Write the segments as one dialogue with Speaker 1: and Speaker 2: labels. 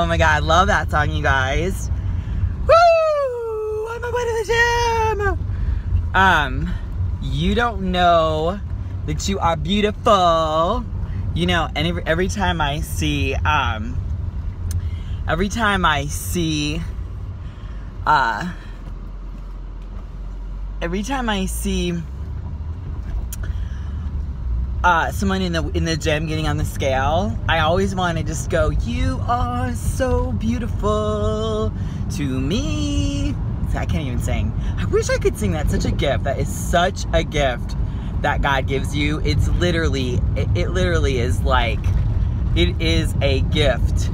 Speaker 1: Oh my God, love that song, you guys. Woo! On my way to the gym. You don't know that you are beautiful. You know, and every time I see someone in the gym getting on the scale, I always want to just go, you are so beautiful to me. I can't even sing. I wish I could sing. That's such a gift. That is such a gift that God gives you. It's literally, it literally is like, it is a gift.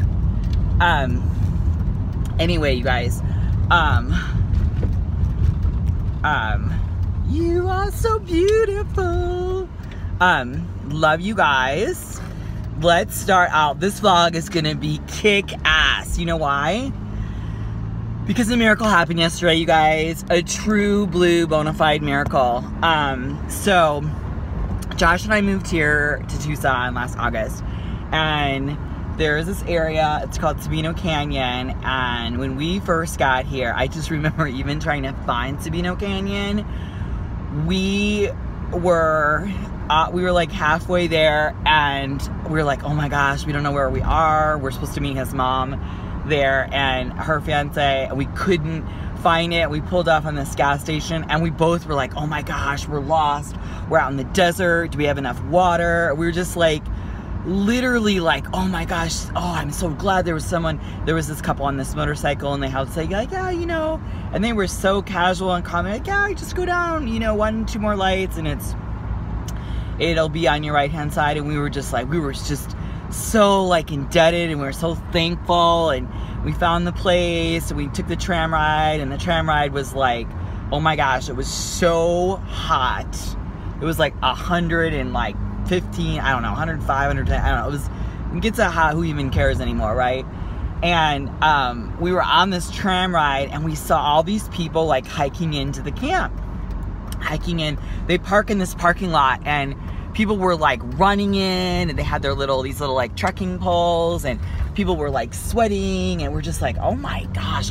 Speaker 1: Anyway, you guys, you are so beautiful. Love you guys. Let's start out. This vlog is gonna be kick-ass. You know why? Because a miracle happened yesterday, you guys. A true blue bona fide miracle. So Josh and I moved here to Tucson last August, and there's this area, it's called Sabino Canyon, and when we first got here, I just remember even trying to find Sabino Canyon. We were like halfway there, and we were like, oh my gosh, we don't know where we are. We're supposed to meet his mom there and her fiance. We couldn't find it. We pulled off on this gas station, and we both were like, oh my gosh, we're lost. We're out in the desert. Do we have enough water? We were just like, literally like, oh my gosh, oh, I'm so glad there was this couple on this motorcycle, and they had to say, like, yeah, you know, and they were so casual and calm, like, yeah, just go down, you know, 1-2 more lights, and it'll be on your right hand side. And we were just like, we were just so like indebted, and we were so thankful, and we found the place, and we took the tram ride, and the tram ride was like, oh my gosh, it was so hot. It was like 115, I don't know, 105, 110, I don't know. It gets that hot, who even cares anymore, right? And we were on this tram ride, and we saw all these people like hiking into the camp. Hiking in, they park in this parking lot, and people were like running in, and they had these little like trekking poles, and people were like sweating, and we're just like, oh my gosh,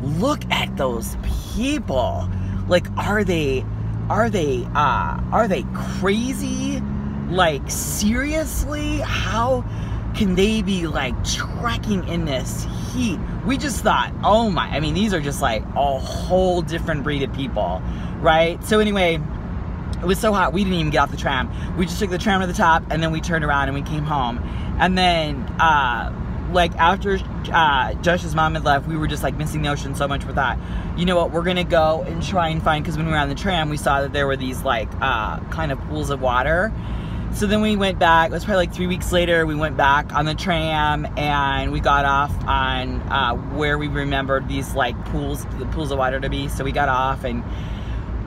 Speaker 1: look at those people. Like, are they crazy? Like, seriously? How can they be like trekking in this heat? We just thought, oh my, I mean, these are just like a whole different breed of people, right? So anyway, it was so hot, we didn't even get off the tram. We just took the tram to the top, and then we turned around and we came home. And then, like, after Josh's mom had left, we were just like missing the ocean so much. We thought, you know what, we're gonna go and try and find, because when we were on the tram, we saw that there were these like kind of pools of water. So then we went back. It was probably like 3 weeks later. We went back on the tram, and we got off on where we remembered these like the pools of water to be. So we got off, and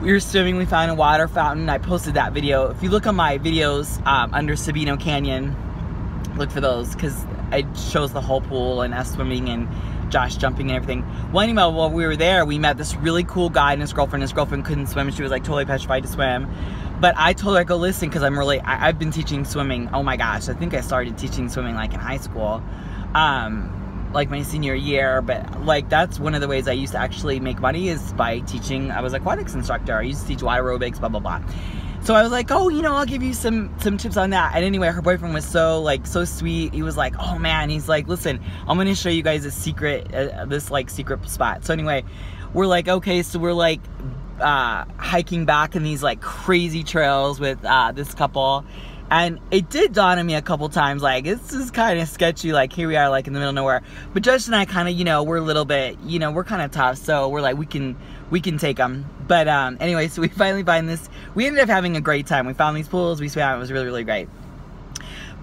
Speaker 1: we were swimming. We found a water fountain. I posted that video. If you look on my videos under Sabino Canyon, look for those, because it shows the whole pool and us swimming and Josh jumping and everything. Well, anyway, while we were there, we met this really cool guy and his girlfriend. His girlfriend couldn't swim. She was like totally petrified to swim. But I told her, go listen, because I've been teaching swimming. Oh my gosh, I think I started teaching swimming like in high school, like my senior year. But like, that's one of the ways I used to actually make money, is by teaching. I was an aquatics instructor. I used to teach water aerobics, blah blah blah. So I was like, oh, you know, I'll give you some tips on that. And anyway, her boyfriend was so sweet. He was like, oh man, he's like, listen, I'm gonna show you guys a secret, this like secret spot. So anyway, we're like, okay, so we're like hiking back in these like crazy trails with this couple, and it did dawn on me a couple times, like, this is kind of sketchy, like here we are like in the middle of nowhere. But Josh and I kind of, you know, we're a little bit, you know, we're kind of tough, so we're like, we can take them. But anyway, so we finally find this. We ended up having a great time. We found these pools, we swam, it was really, really great.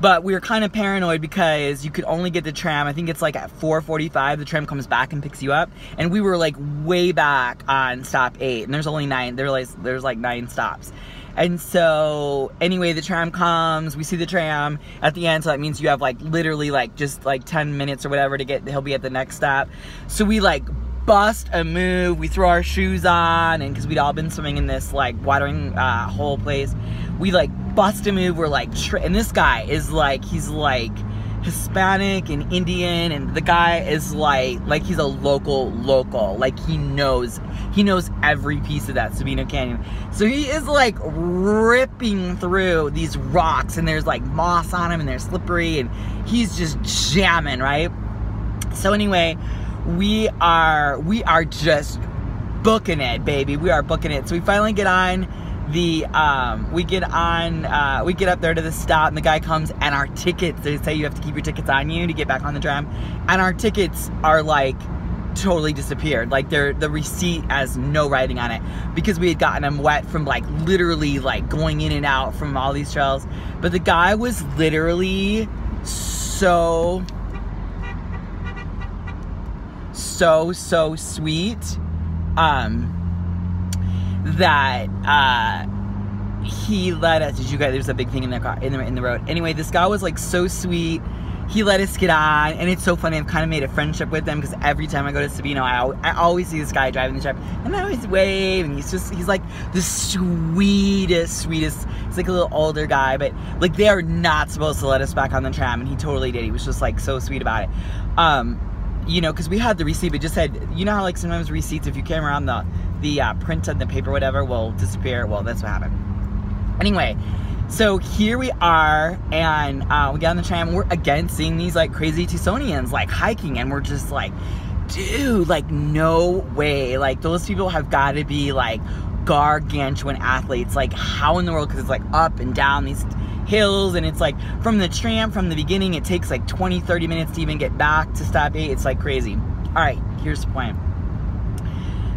Speaker 1: But we were kind of paranoid, because you could only get the tram, I think it's like at 4:45, the tram comes back and picks you up. And we were like way back on stop 8, and there's only 9, there's like 9 stops. And so anyway, the tram comes, we see the tram at the end, so that means you have like literally like just like 10 minutes or whatever to he'll be at the next stop. So we like bust a move, we throw our shoes on, and because we'd all been swimming in this like watering hole place, we like bust a move. We're like, and this guy is like, he's like Hispanic and Indian, and the guy is like he's a local, like he knows every piece of that Sabino Canyon. So he is like ripping through these rocks, and there's like moss on them, and they're slippery, and he's just jamming, right? So anyway, we are just booking it, baby. We are booking it. So we finally get on the we get up there to the stop, and the guy comes, and our tickets, they say you have to keep your tickets on you to get back on the tram, and our tickets are like totally disappeared. Like the receipt has no writing on it, because we had gotten them wet from like literally like going in and out from all these trails. But the guy was literally so sweet, that he let us. Did you guys? There's a big thing in the car, in the road. Anyway, this guy was like so sweet. He let us get on, and it's so funny. I've kind of made a friendship with him, because every time I go to Sabino, I always see this guy driving the truck, and I always wave, and he's like the sweetest. He's like a little older guy, but like they are not supposed to let us back on the tram, and he totally did. He was just like so sweet about it. You know, because we had the receipt, but just said, you know how like sometimes receipts, if you carry around the print on the paper, whatever, will disappear. Well, that's what happened. Anyway, so here we are, and we get on the tram, and we're again seeing these like crazy Tucsonians like hiking, and we're just like, dude, like no way, like those people have got to be like gargantuan athletes. Like how in the world, because it's like up and down these hills, and it's like from the tram, from the beginning, it takes like 20-30 minutes to even get back to stop 8. It's like crazy. All right, here's the point.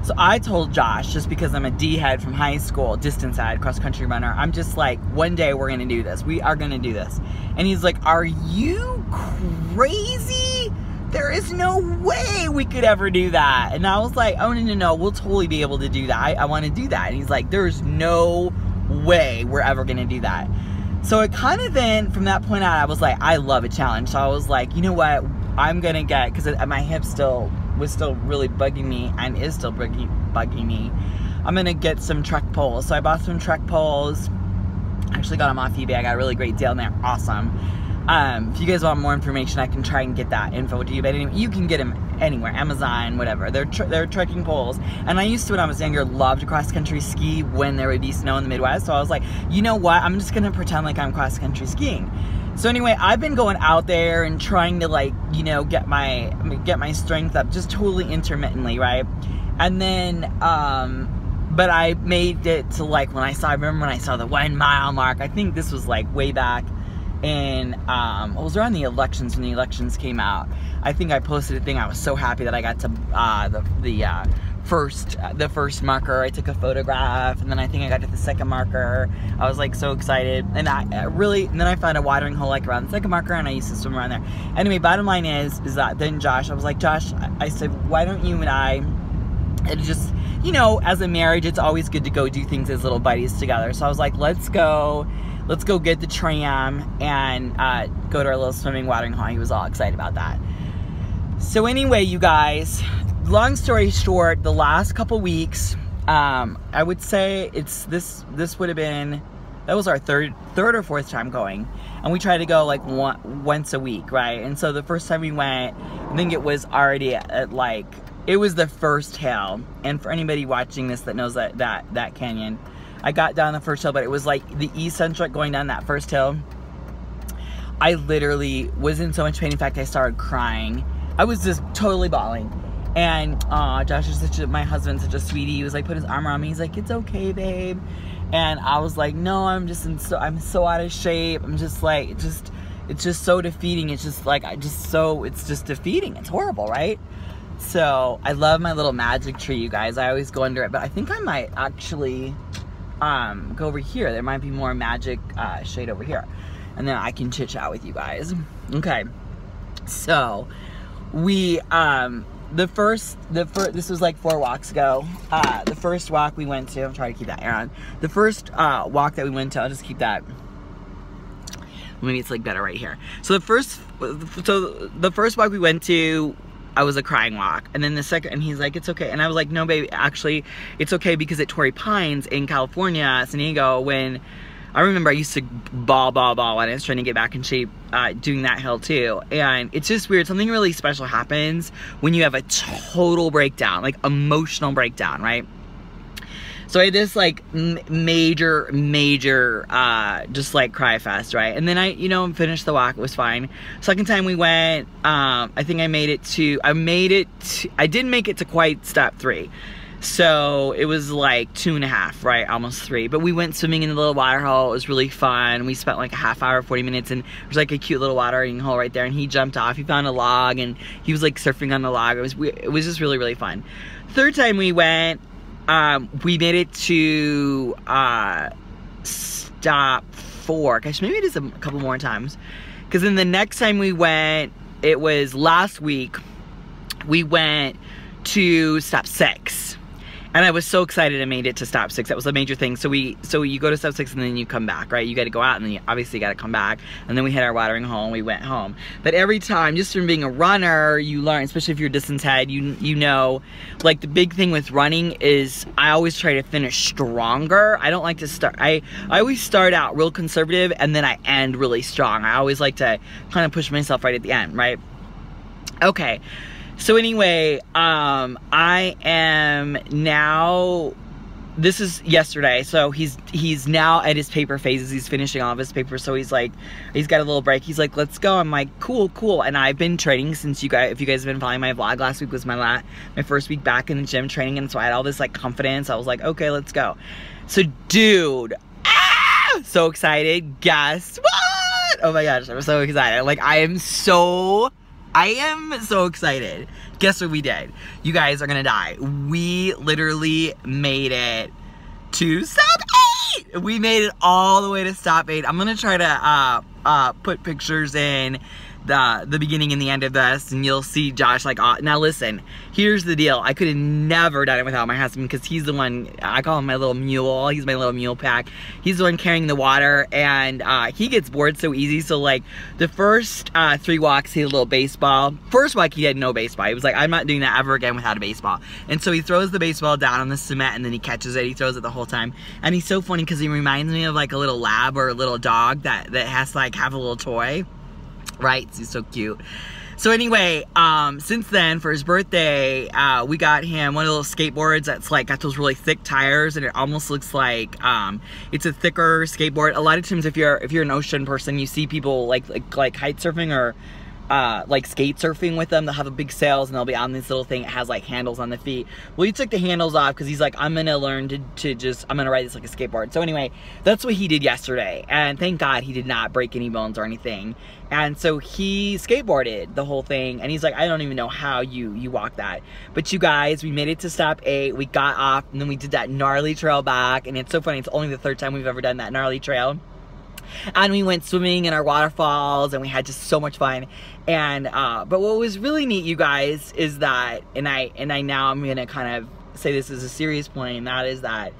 Speaker 1: So I told Josh, just because I'm a D-head from high school, distance head, cross-country runner, I'm just like, one day we're gonna do this. We are gonna do this. And he's like, are you crazy? There is no way we could ever do that. And I was like, oh, no, we'll totally be able to do that. I want to do that. And he's like, there's no way we're ever gonna do that. So it kind of then, from that point on, I was like, I love a challenge. So I was like, you know what, I'm gonna get, because my hip was still really bugging me, and is still bugging me, I'm gonna get some Trek poles. So I bought some Trek poles. I actually got them off eBay. I got a really great deal, and they're awesome. If you guys want more information, I can try and get that info to you. But anyway, you can get them anywhere, Amazon, whatever. They're trekking poles. And I used to, when I was younger, love to cross-country ski when there would be snow in the Midwest. So I was like, you know what? I'm just gonna pretend like I'm cross-country skiing. So anyway, I've been going out there and trying to, like, you know, get my strength up, just totally intermittently, right? And then, but I made it to, like, I remember when I saw the 1 mile mark. I think this was like way back in, it was around the elections, when the elections came out. I think I posted a thing. I was so happy that I got to the first marker. I took a photograph, and then I think I got to the second marker. I was like so excited, and and then I found a watering hole like around the second marker, and I used to swim around there. Anyway, bottom line is that then Josh, I was like, Josh, I said, why don't you and I, it just, you know, as a marriage, it's always good to go do things as little buddies together. So I was like, let's go get the tram and go to our little swimming watering hole. He was all excited about that. So anyway, you guys, long story short, the last couple weeks, I would say this would have been, that was our third or fourth time going, and we try to go like once a week, right? And so the first time we went, I think it was already at like, it was the first hill, and for anybody watching this that knows that canyon, I got down the first hill, but it was like the eccentric going down that first hill. I literally was in so much pain. In fact, I started crying. I was just totally bawling. And Josh is my husband's such a sweetie. He was like, put his arm around me. He's like, it's okay, babe. And I was like, no, I'm so out of shape. I'm just like, it's just so defeating. It's just like, it's just defeating. It's horrible, right? So I love my little magic tree, you guys. I always go under it, but I think I might actually go over here. There might be more magic shade over here, and then I can chit chat with you guys. Okay, so we this was like 4 walks ago. The first walk we went to, I'm trying to keep that air on. The first walk that we went to, I'll just keep that, maybe it's like better right here. So the first walk we went to, I was a crying walk, and then the second, and he's like, it's okay, and I was like, no baby, actually it's okay, because at Torrey Pines in California, San Diego, when I remember I used to bawl when I was trying to get back in shape doing that hill too. And it's just weird. Something really special happens when you have a total breakdown, like emotional breakdown, right? So I had this like major just like cry fest, right? And then I, you know, finished the walk. It was fine. Second time we went, I think I didn't make it to quite step 3. So it was like 2.5, right? Almost 3. But we went swimming in the little water hole. It was really fun. We spent like a half hour, 40 minutes, and there's like a cute little watering hole right there. And he jumped off. He found a log, and he was like surfing on the log. It was just really fun. Third time we went, we made it to stop 4. Gosh, maybe it is a couple more times. Because then the next time we went, it was last week, we went to stop 6. And I was so excited I made it to stop 6. That was a major thing. So you go to stop 6 and then you come back, right? You got to go out and then you obviously got to come back. And then we hit our watering hole and we went home. But every time, just from being a runner, you learn, especially if you're a distance head, you know, like the big thing with running is I always try to finish stronger. I don't like to start, I always start out real conservative and then I end really strong. I always like to kind of push myself right at the end, right? Okay. So anyway, I am now, this is yesterday, so he's now at his paper phases. He's finishing all of his papers, so he's like, he's got a little break. He's like, let's go. I'm like, cool. And I've been training since if you guys have been following my vlog, last week was my first week back in the gym training, and so I had all this like confidence. I was like, okay, let's go. So dude, so excited. Guess what? Oh my gosh, I'm so excited. Like I am so excited. Guess what we did? You guys are gonna die. We literally made it to stop 8! We made it all the way to stop 8. I'm gonna try to put pictures in the beginning and the end of this, and you'll see Josh like, now listen, here's the deal. I could have never done it without my husband, because he's the one, I call him my little mule. He's my little mule pack. He's the one carrying the water, and he gets bored so easy. So like the first 3 walks, he had a little baseball. First walk, he had no baseball. He was like, I'm not doing that ever again without a baseball. And so he throws the baseball down on the cement, and then he catches it. He throws it the whole time. And he's so funny because he reminds me of like a little lab or a little dog that has to like have a little toy. Right? He's so cute. So anyway, since then, for his birthday, we got him one of those skateboards that's like got those really thick tires, and it almost looks like it's a thicker skateboard. A lot of times, if you're an ocean person, you see people like kite surfing or like skate surfing with them. They'll have a big sails and they'll be on this little thing. It has like handles on the feet. Well, he took the handles off because he's like, I'm gonna learn I'm gonna ride this like a skateboard. So anyway, that's what he did yesterday, and thank God he did not break any bones or anything. And so he skateboarded the whole thing, and he's like, I don't even know how you walk that. But you guys, we made it to stop 8. We got off, and then we did that gnarly trail back, and it's so funny. It's only the 3rd time we've ever done that gnarly trail. And we went swimming in our waterfalls, and we had just so much fun. And but what was really neat, you guys, is that, and I now I'm gonna kind of say this as a serious point, and that is that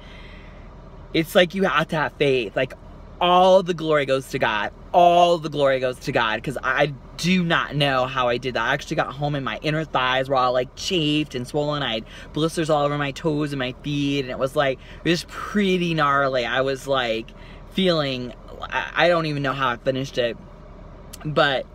Speaker 1: it's like you have to have faith. Like all the glory goes to God. All the glory goes to God, because I do not know how I did that. I actually got home and my inner thighs were all like chafed and swollen. I had blisters all over my toes and my feet, and it was just pretty gnarly. I was like feeling, I don't even know how I finished it, but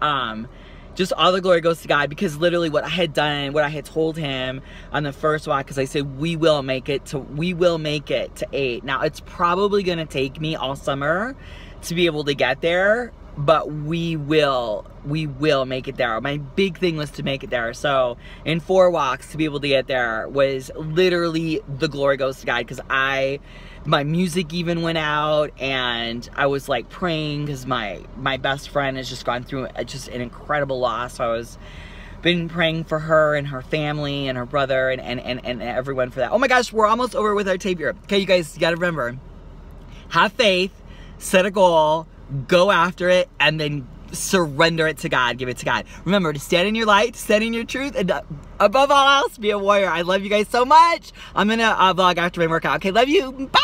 Speaker 1: just all the glory goes to God, because literally what I had done, what I had told him on the first walk, because I said we will make it to 8. Now it's probably gonna take me all summer to be able to get there, but we will make it there. My big thing was to make it there. So in 4 walks to be able to get there was literally the glory goes to God, because my music even went out, and I was like praying, because my best friend has just gone through just an incredible loss. So I was been praying for her and her family and her brother and everyone for that. Oh my gosh, we're almost over with our tape here. Okay, you guys, you gotta remember, have faith, set a goal, go after it, and then surrender it to God, give it to God. Remember to stand in your light, stand in your truth, and above all else, be a warrior. I love you guys so much. I'm gonna vlog after my workout. Okay, love you. Bye!